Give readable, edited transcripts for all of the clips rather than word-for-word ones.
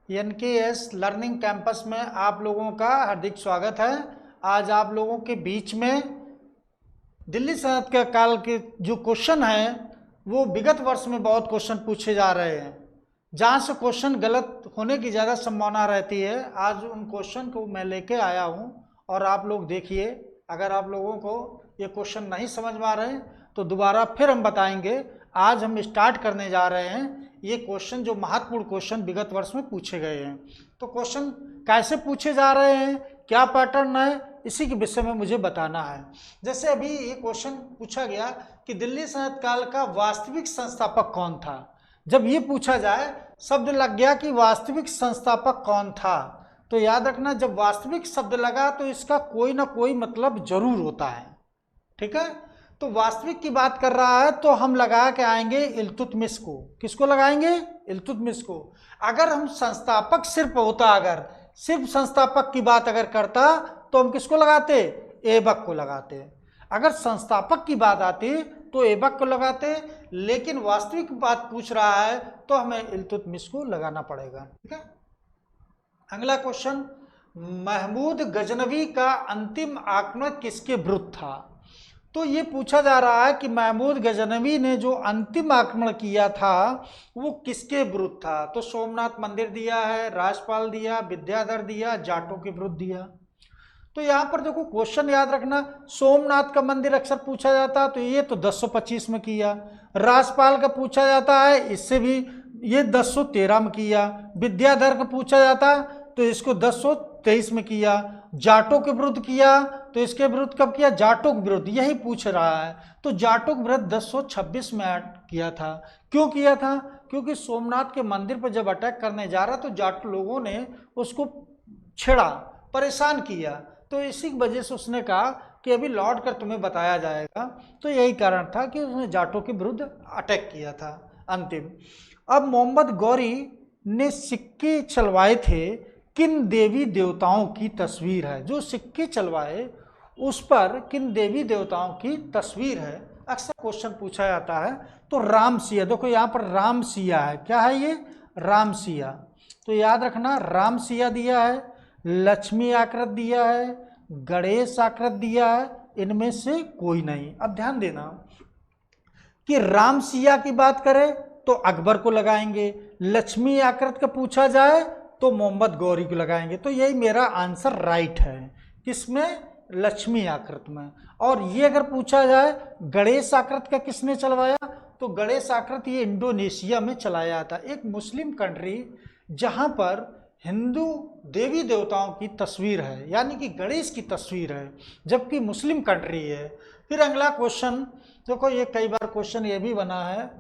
NKS learning campus में आप लोगों का हार्दिक स्वागत है। आज आप लोगों के बीच में दिल्ली सनत के काल के जो क्वेश्चन हैं वो विगत वर्ष में बहुत क्वेश्चन पूछे जा रहे हैं, जहाँ से क्वेश्चन गलत होने की ज़्यादा संभावना रहती है। आज उन क्वेश्चन को मैं लेके आया हूँ और आप लोग देखिए, अगर आप लोगों को ये क्वेश्चन नहीं समझ में आ रहे हैं तो दोबारा फिर हम बताएंगे। आज हम स्टार्ट करने जा रहे हैं ये क्वेश्चन जो महत्वपूर्ण क्वेश्चन विगत वर्ष में पूछे गए हैं। तो क्वेश्चन कैसे पूछे जा रहे हैं, क्या पैटर्न है, इसी के विषय में मुझे बताना है। जैसे अभी ये क्वेश्चन पूछा गया कि दिल्ली सल्तनत काल का वास्तविक संस्थापक कौन था। जब ये पूछा जाए, शब्द लग गया कि वास्तविक संस्थापक कौन था, तो याद रखना जब वास्तविक शब्द लगा तो इसका कोई ना कोई मतलब जरूर होता है। ठीक है, तो वास्तविक की बात कर रहा है तो हम लगा के आएंगे इल्तुतमिश को। किसको लगाएंगे? इल्तुतमिश को। अगर हम संस्थापक सिर्फ होता, अगर सिर्फ संस्थापक की बात अगर करता तो हम किसको लगाते? ऐबक को लगाते। अगर संस्थापक की बात आती तो ऐबक को लगाते, लेकिन वास्तविक बात पूछ रहा है तो हमें इल्तुतमिश को लगाना पड़ेगा। ठीक है, अगला क्वेश्चन, महमूद गजनवी का अंतिम आक्रमण किसके विरुद्ध था। तो ये पूछा जा रहा है कि महमूद गजनवी ने जो अंतिम आक्रमण किया था वो किसके विरुद्ध था। तो सोमनाथ मंदिर दिया है, राजपाल दिया, विद्याधर दिया, जाटों के विरुद्ध दिया। तो यहाँ पर देखो क्वेश्चन याद रखना, सोमनाथ का मंदिर अक्सर पूछा जाता तो ये तो 1025 में किया। राजपाल का पूछा जाता है, इससे भी ये 1013 में किया। विद्याधर का पूछा जाता तो इसको 1023 में किया। जाटों के विरुद्ध किया तो इसके विरुद्ध कब किया? जाटों के विरुद्ध, यही पूछ रहा है। तो जाटों के विरुद्ध 1026 में किया था। क्यों किया था? क्योंकि सोमनाथ के मंदिर पर जब अटैक करने जा रहा तो जाट लोगों ने उसको छेड़ा, परेशान किया, तो इसी वजह से उसने कहा कि अभी लौट कर तुम्हें बताया जाएगा। तो यही कारण था कि उसने जाटों के विरुद्ध अटैक किया था अंतिम। अब मोहम्मद गौरी ने सिक्के चलवाए थे, किन देवी देवताओं की तस्वीर है। जो सिक्के चलवाए उस पर किन देवी देवताओं की तस्वीर है, अक्सर क्वेश्चन पूछा जाता है। तो राम सिया, देखो यहाँ पर राम सिया है। क्या है ये? राम सिया। तो याद रखना राम सिया दिया है, लक्ष्मी आकृत दिया है, गणेश आकृत दिया है, इनमें से कोई नहीं। अब ध्यान देना कि राम सिया की बात करें तो अकबर को लगाएंगे, लक्ष्मी आकृत का पूछा जाए तो मोहम्मद गौरी को लगाएंगे। तो यही मेरा आंसर राइट है। किसमें? लक्ष्मी आकृत में। और ये अगर पूछा जाए गणेश आकृत का किसने चलवाया, तो गणेश आकृत ये इंडोनेशिया में चलाया था, एक मुस्लिम कंट्री जहां पर हिंदू देवी देवताओं की तस्वीर है, यानी कि गणेश की तस्वीर है, जबकि मुस्लिम कंट्री है। फिर अगला क्वेश्चन देखो, ये कई बार क्वेश्चन ये भी बना है,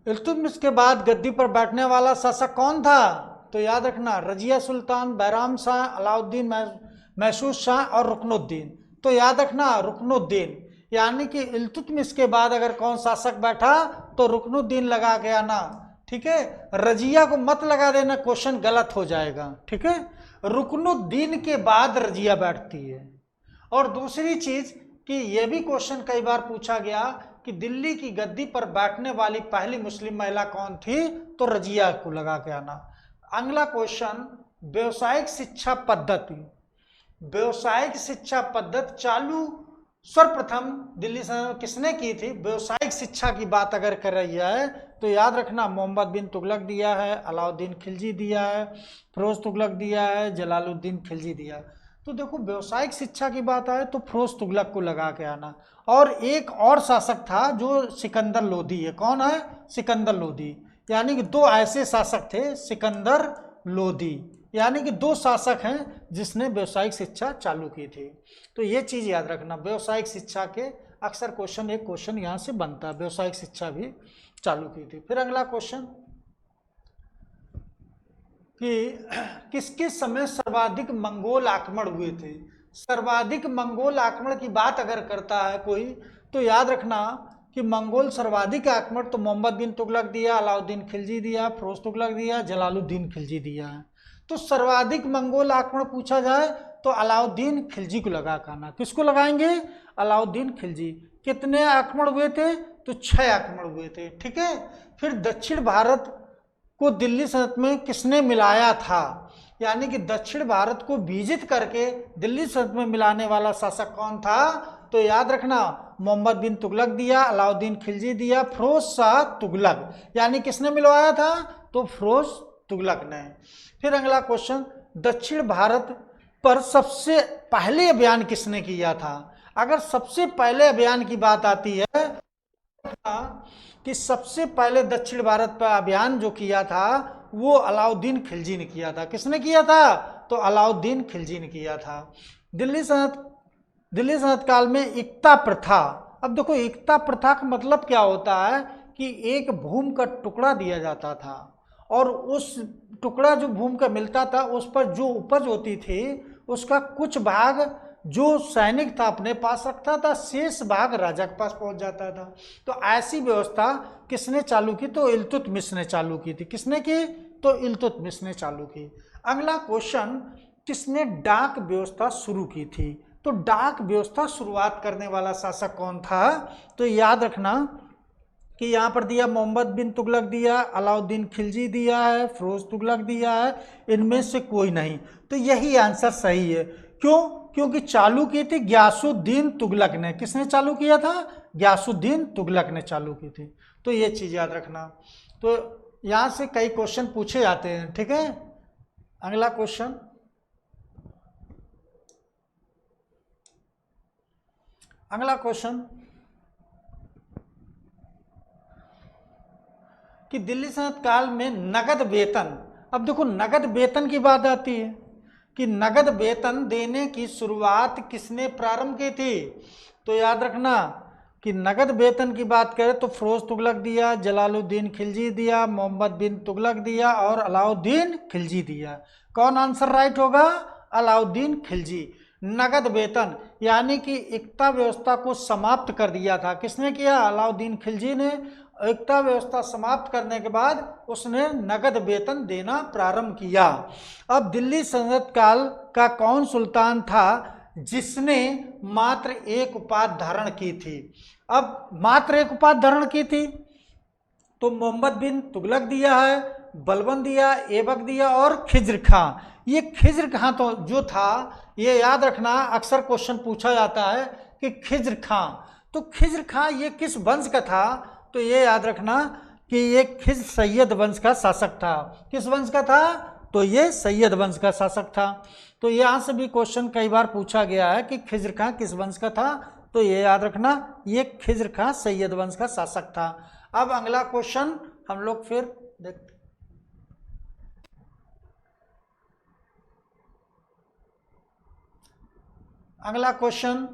इल्तुतमिश के बाद गद्दी पर बैठने वाला शासक कौन था। तो याद रखना रजिया सुल्तान, बैराम शाह, अलाउद्दीन महसूद शाह और रुकनुद्दीन। तो याद रखना रुकनुद्दीन, यानी कि इल्तुतमिश के बाद अगर कौन शासक बैठा तो रुकनुद्दीन लगा के आना। ठीक है, रजिया को मत लगा देना, क्वेश्चन गलत हो जाएगा। ठीक है, रुकनुद्दीन के बाद रजिया बैठती है। और दूसरी चीज कि यह भी क्वेश्चन कई बार पूछा गया कि दिल्ली की गद्दी पर बैठने वाली पहली मुस्लिम महिला कौन थी, तो रजिया को लगा के आना। अगला क्वेश्चन, व्यवसायिक शिक्षा पद्धति। व्यवसायिक शिक्षा पद्धति चालू सर्वप्रथम दिल्ली से किसने की थी? व्यवसायिक शिक्षा की बात अगर कर रही है तो याद रखना मोहम्मद बिन तुगलक दिया है, अलाउद्दीन खिलजी दिया है, फिरोज तुगलक दिया है, जलालुद्दीन खिलजी दिया। तो देखो व्यवसायिक शिक्षा की बात आए तो फिरोज तुगलक को लगा के आना। और एक और शासक था जो सिकंदर लोदी है। कौन है? सिकंदर लोदी। यानी कि दो ऐसे शासक थे, सिकंदर लोदी, यानी कि दो शासक हैं जिसने व्यवसायिक शिक्षा चालू की थी। तो ये चीज याद रखना, व्यवसायिक शिक्षा के अक्सर क्वेश्चन, एक क्वेश्चन यहाँ से बनता है, व्यवसायिक शिक्षा भी चालू की थी। फिर अगला क्वेश्चन कि किसके समय सर्वाधिक मंगोल आक्रमण हुए थे। सर्वाधिक मंगोल आक्रमण की बात अगर करता है कोई तो याद रखना कि मंगोल सर्वाधिक आक्रमण, तो मोहम्मद बिन तुगलक दिया, अलाउद्दीन खिलजी दिया, फिरोज तुगलक दिया, जलालुद्दीन खिलजी दिया है। तो सर्वाधिक मंगोल आक्रमण पूछा जाए तो अलाउद्दीन खिलजी को लगा कहना। किसको लगाएंगे? अलाउद्दीन खिलजी। कितने आक्रमण हुए थे? तो 6 आक्रमण हुए थे। ठीक है। फिर दक्षिण भारत को दिल्ली सल्तनत में किसने मिलाया था? यानी कि दक्षिण भारत को विजित करके दिल्ली सल्तनत में मिलाने वाला शासक कौन था? तो याद रखना, मोहम्मद बिन तुगलक दिया, अलाउद्दीन खिलजी दिया, फिरोज शाह तुगलक। यानी किसने मिलवाया था? तो फिरोज तुगलक ने। फिर अगला क्वेश्चन, दक्षिण भारत पर सबसे पहले अभियान किसने किया था? अगर सबसे पहले अभियान की बात आती है कि सबसे पहले दक्षिण भारत पर अभियान जो किया था वो अलाउद्दीन खिलजी ने किया था। किसने किया था? तो अलाउद्दीन खिलजी ने किया था। दिल्ली सल्तनत काल में एकता प्रथा। अब देखो, एकता प्रथा का मतलब क्या होता है कि एक भूमि का टुकड़ा दिया जाता था और उस टुकड़ा जो भूमि का मिलता था उस पर जो उपज होती थी उसका कुछ भाग जो सैनिक था अपने पास रखता था, शेष भाग राजा के पास पहुंच जाता था। तो ऐसी व्यवस्था किसने चालू की? तो इल्तुतमिश ने चालू की थी। किसने की? तो इल्तुतमिश ने चालू की। अगला क्वेश्चन, किसने डाक व्यवस्था शुरू की थी? तो डाक व्यवस्था शुरुआत करने वाला शासक कौन था? तो याद रखना कि यहाँ पर दिया मोहम्मद बिन तुगलक दिया, अलाउद्दीन खिलजी दिया है, फिरोज तुगलक दिया है, इनमें से कोई नहीं। तो यही आंसर सही है। क्यों? क्योंकि चालू की थी गयासुद्दीन तुगलक ने। किसने चालू किया था? गयासुद्दीन तुगलक ने चालू की थी। तो ये चीज याद रखना। तो यहाँ से कई क्वेश्चन पूछे जाते हैं। ठीक है। अगला क्वेश्चन, कि दिल्ली सल्तनत काल में नगद वेतन। अब देखो, नगद वेतन की बात आती है कि नगद वेतन देने की शुरुआत किसने प्रारंभ की थी? तो याद रखना कि नगद वेतन की बात करें तो फिरोज तुगलक दिया, जलालुद्दीन खिलजी दिया, मोहम्मद बिन तुगलक दिया और अलाउद्दीन खिलजी दिया। कौन आंसर राइट होगा? अलाउद्दीन खिलजी। नगद वेतन यानी कि एकता व्यवस्था को समाप्त कर दिया था। किसने किया? अलाउद्दीन खिलजी ने। एकता व्यवस्था समाप्त करने के बाद उसने नगद वेतन देना प्रारंभ किया। अब दिल्ली सल्तनत काल का कौन सुल्तान था जिसने मात्र एक उपाधि धारण की थी? अब मात्र एक उपाधि धारण की थी तो मोहम्मद बिन तुगलक दिया है, बलबन दिया, ऐबक दिया और खिज्र खां। ये खिज्र खां तो जो था, ये याद रखना, अक्सर क्वेश्चन पूछा जाता है कि खिज्र खां, तो खिज्र खां ये किस वंश का था? तो ये याद रखना कि ये खिज्र सैयद वंश का शासक था। किस वंश का था? तो ये सैयद वंश का शासक था। तो यहाँ से भी क्वेश्चन कई बार पूछा गया है कि खिज्र खां किस वंश का था? तो ये याद रखना, ये खिज्र खां सैयद वंश का शासक था। अब अगला क्वेश्चन हम लोग फिर देखते। अगला क्वेश्चन,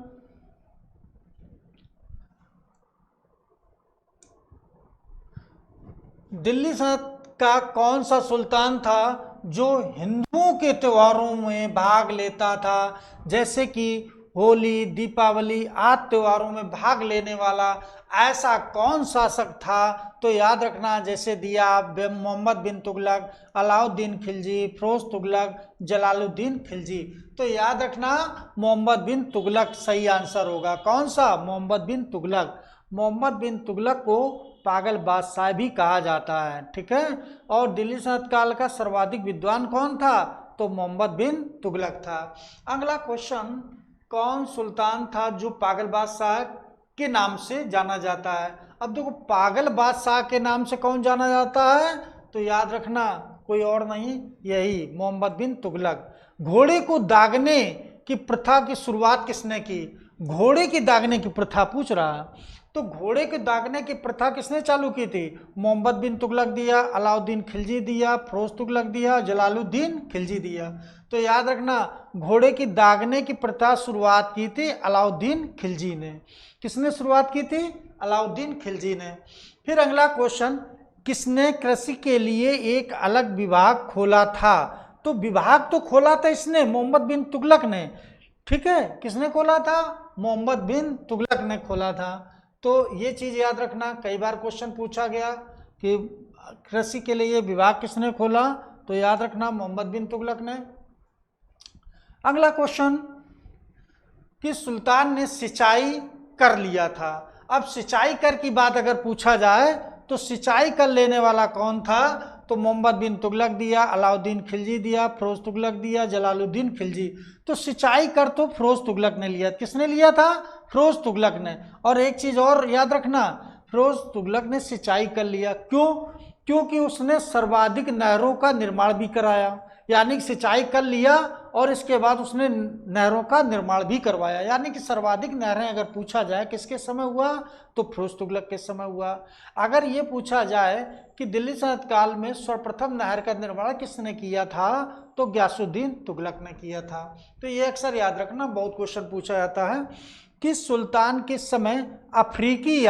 दिल्ली सल्तनत का कौन सा सुल्तान था जो हिंदुओं के त्योहारों में भाग लेता था? जैसे कि होली, दीपावली आदि त्योहारों में भाग लेने वाला ऐसा कौन शासक था? तो याद रखना, जैसे दिया मोहम्मद बिन तुगलक, अलाउद्दीन खिलजी, फिरोज तुगलक, जलालुद्दीन खिलजी। तो याद रखना, मोहम्मद बिन तुगलक सही आंसर होगा। कौन सा? मोहम्मद बिन तुगलक। मोहम्मद बिन तुगलक को पागल बादशाह भी कहा जाता है। ठीक है। और दिल्ली सल्तनत काल का सर्वाधिक विद्वान कौन था? तो मोहम्मद बिन तुगलक था। अगला क्वेश्चन, कौन सुल्तान था जो पागल बादशाह के नाम से जाना जाता है? अब देखो, पागल बादशाह के नाम से कौन जाना जाता है? तो याद रखना, कोई और नहीं, यही मोहम्मद बिन तुगलक। घोड़े को दागने की प्रथा की शुरुआत किसने की? घोड़े की दागने की प्रथा पूछ रहा है। तो घोड़े के दागने की प्रथा किसने चालू की थी? मोहम्मद बिन तुगलक दिया, अलाउद्दीन खिलजी दिया, फिरोज तुगलक दिया, जलालुद्दीन खिलजी दिया। तो याद रखना, घोड़े की दागने की प्रथा शुरुआत की थी अलाउद्दीन खिलजी ने। किसने शुरुआत की थी? अलाउद्दीन खिलजी ने। फिर अगला क्वेश्चन, किसने कृषि के लिए एक अलग विभाग खोला था? तो विभाग तो खोला था इसने, मोहम्मद बिन तुगलक ने। ठीक है। किसने खोला था? मोहम्मद बिन तुगलक ने खोला था। तो ये चीज़ याद रखना, कई बार क्वेश्चन पूछा गया कि कृषि के लिए ये विभाग किसने खोला, तो याद रखना मोहम्मद बिन तुगलक ने। अगला क्वेश्चन कि सुल्तान ने सिंचाई कर लिया था। अब सिंचाई कर की बात अगर पूछा जाए तो सिंचाई कर लेने वाला कौन था, तो मोहम्मद बिन तुगलक दिया, अलाउद्दीन खिलजी दिया, फिरोज तुगलक दिया, जलालुद्दीन खिलजी। तो सिंचाई कर तो फिरोज तुगलक ने लिया। किसने लिया था? फिरोज तुगलक ने। और एक चीज और याद रखना, फिरोज तुगलक ने सिंचाई कर लिया, क्यों? क्योंकि उसने सर्वाधिक नहरों का निर्माण भी कराया, यानी कि सिंचाई कर लिया और इसके बाद उसने नहरों का निर्माण भी करवाया, यानी कि सर्वाधिक नहरें अगर पूछा जाए किसके समय हुआ, तो फिरोज तुगलक के समय हुआ। अगर ये पूछा जाए कि दिल्ली सल्तनत काल में सर्वप्रथम नहर का निर्माण किसने किया था, तो गयासुद्दीन तुगलक ने किया था। तो ये अक्सर याद रखना, बहुत क्वेश्चन पूछा जाता है कि सुल्तान के समय अफ्रीकी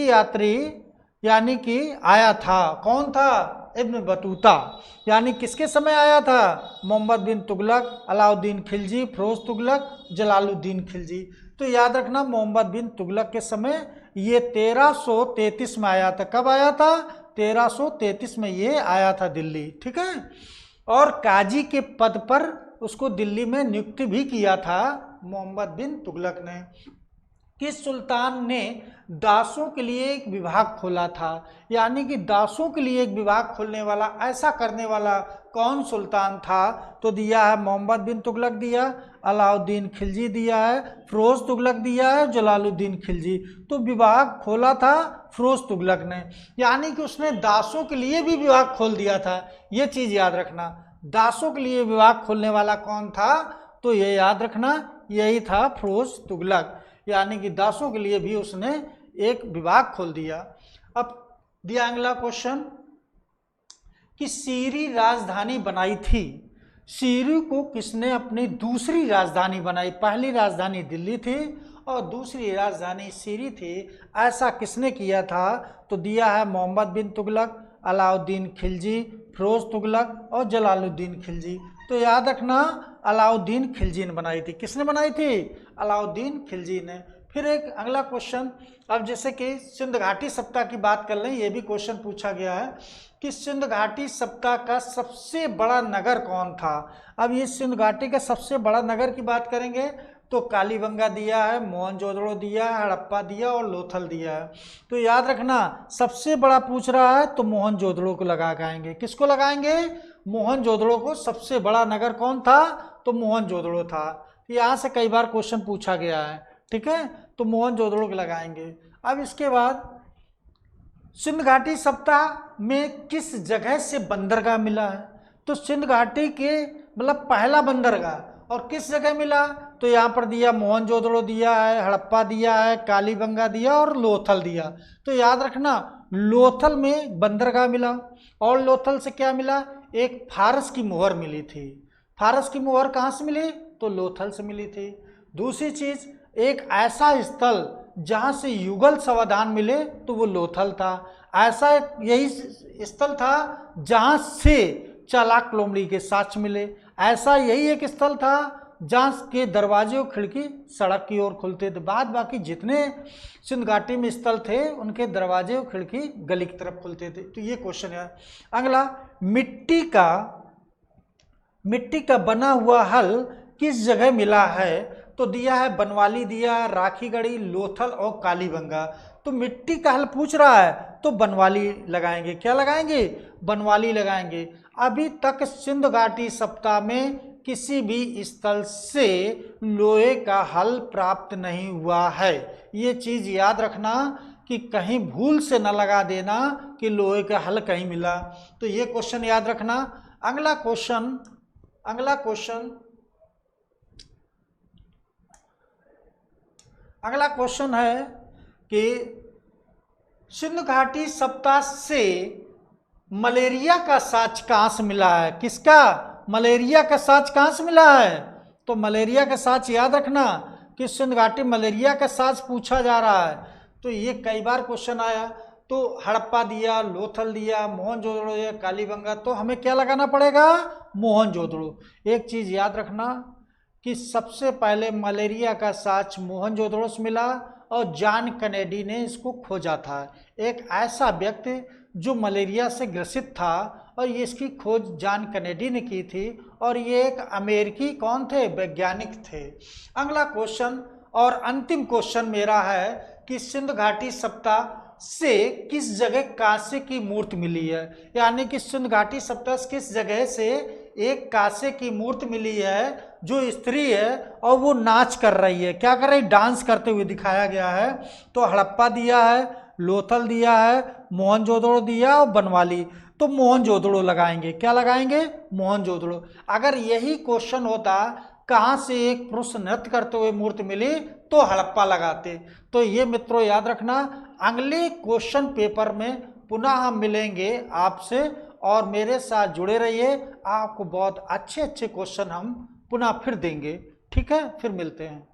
यात्री यानी कि आया था, कौन था? Ibn Battuta. यानी किसके समय आया था? मोहम्मद बिन तुगलक, अलाउद्दीन खिलजी, फिरोज तुगलक, जलालुद्दीन खिलजी। तो याद रखना मोहम्मद बिन तुगलक के समय ये 1333 में आया था। कब आया था? 1333 में ये आया था दिल्ली, ठीक है। और काजी के पद पर उसको दिल्ली में नियुक्त भी किया था मोहम्मद बिन तुगलक ने। किस सुल्तान ने दासों के लिए एक विभाग खोला था, यानी कि दासों के लिए एक विभाग खोलने वाला, ऐसा करने वाला कौन सुल्तान था, तो दिया है मोहम्मद बिन तुगलक दिया, अलाउद्दीन खिलजी दिया है, फिरोज तुगलक दिया है, जलालुद्दीन खिलजी। तो विभाग खोला था फिरोज तुगलक ने, यानी कि उसने दासों के लिए भी विभाग खोल दिया था। ये चीज याद रखना, दासों के लिए विभाग खोलने वाला कौन था, तो ये याद रखना यही था फिरोज तुगलक, यानी कि दासों के लिए भी उसने एक विभाग खोल दिया। अब दिया अगला क्वेश्चन कि सीरी राजधानी बनाई थी, सीरी को किसने अपनी दूसरी राजधानी बनाई? पहली राजधानी दिल्ली थी और दूसरी राजधानी सीरी थी, ऐसा किसने किया था, तो दिया है मोहम्मद बिन तुगलक, अलाउद्दीन खिलजी, फिरोज तुगलक और जलालुद्दीन खिलजी। तो याद रखना अलाउद्दीन खिलजी ने बनाई थी। किसने बनाई थी? अलाउद्दीन खिलजी ने। फिर एक अगला क्वेश्चन, अब जैसे कि सिंध घाटी सप्ताह की बात कर लें, ये भी क्वेश्चन पूछा गया है कि सिंध घाटी सप्ताह का सबसे बड़ा नगर कौन था। अब ये सिंध घाटी का सबसे बड़ा नगर की बात करेंगे तो कालीबंगा दिया है, मोहनजोदड़ो दिया है, हड़प्पा दिया और लोथल दिया है। तो याद रखना सबसे बड़ा पूछ रहा है तो मोहनजोदड़ो को लगाएंगे। किसको लगाएंगे? मोहनजोदड़ो को। सबसे बड़ा नगर कौन था? तो मोहनजोदड़ो था। यहाँ से कई बार क्वेश्चन पूछा गया है, ठीक है, तो मोहनजोदड़ो को लगाएंगे। अब इसके बाद सिंध घाटी सप्ताह में किस जगह से बंदरगाह मिला है, तो सिंध घाटी के मतलब पहला बंदरगाह और किस जगह मिला, तो यहाँ पर दिया मोहनजोदड़ो दिया है, हड़प्पा दिया है, कालीबंगा दिया और लोथल दिया। तो याद रखना लोथल में बंदरगाह मिला और लोथल से क्या मिला, एक फारस की मोहर मिली थी। फारस की मोहर कहाँ से मिली, तो लोथल से मिली थी। दूसरी चीज, एक ऐसा स्थल जहाँ से युगल समाधान मिले तो वो लोथल था। ऐसा यही स्थल था जहाँ से चालाक लोमड़ी के साक्ष्य मिले। ऐसा यही एक स्थल था जहाँ के दरवाजे और खिड़की सड़क की ओर खुलते थे। बाद बाकी जितने सिंध घाटी में स्थल थे उनके दरवाजे और खिड़की गली की तरफ खुलते थे। तो ये क्वेश्चन है। अगला, मिट्टी का बना हुआ हल किस जगह मिला है, तो दिया है बनवाली दिया, राखीगढ़ी, लोथल और कालीबंगा। तो मिट्टी का हल पूछ रहा है तो बनवाली लगाएंगे। क्या लगाएंगे? बनवाली लगाएंगे। अभी तक सिंध घाटी सप्ताह में किसी भी स्थल से लोहे का हल प्राप्त नहीं हुआ है। ये चीज याद रखना कि कहीं भूल से न लगा देना कि लोहे का हल कहीं मिला। तो ये क्वेश्चन याद रखना। अगला क्वेश्चन है कि सिंध घाटी सप्ताह से मलेरिया का साक्ष्य कहाँ से मिला है? किसका? मलेरिया का साक्ष्य कहाँ से मिला है? तो मलेरिया का साक्ष्य याद रखना कि सिंध घाटी मलेरिया का साक्ष्य पूछा जा रहा है। तो ये कई बार क्वेश्चन आया। तो हड़प्पा दिया, लोथल दिया, मोहनजोदड़ो दिया, कालीबंगा, तो हमें क्या लगाना पड़ेगा? मोहनजोदड़ो। एक चीज याद रखना कि सबसे पहले मलेरिया का साक्ष्य मोहनजोदड़ो से मिला और जॉन कैनेडी ने इसको खोजा था। एक ऐसा व्यक्ति जो मलेरिया से ग्रसित था और ये इसकी खोज जॉन कैनेडी ने की थी और ये एक अमेरिकी कौन थे, वैज्ञानिक थे। अगला क्वेश्चन और अंतिम क्वेश्चन मेरा है कि सिंधु घाटी सप्ताह से किस जगह कांसे की मूर्ति मिली है, यानी कि सिंधु घाटी सप्ताह से किस जगह से एक कांसे की मूर्ति मिली है जो स्त्री है और वो नाच कर रही है, क्या कर रही, डांस करते हुए दिखाया गया है। तो हड़प्पा दिया है, लोथल दिया है, मोहनजोदड़ो दिया और बनवाली। तो मोहनजोदड़ो लगाएंगे, क्या लगाएंगे, मोहनजोदड़ो। अगर यही क्वेश्चन होता कहाँ से एक पुरुष नृत्य करते हुए मूर्ति मिली तो हड़प्पा लगाते। तो ये मित्रों याद रखना, अगले क्वेश्चन पेपर में पुनः हम मिलेंगे आपसे और मेरे साथ जुड़े रहिए। आपको बहुत अच्छे अच्छे क्वेश्चन हम पुनः फिर देंगे। ठीक है, फिर मिलते हैं।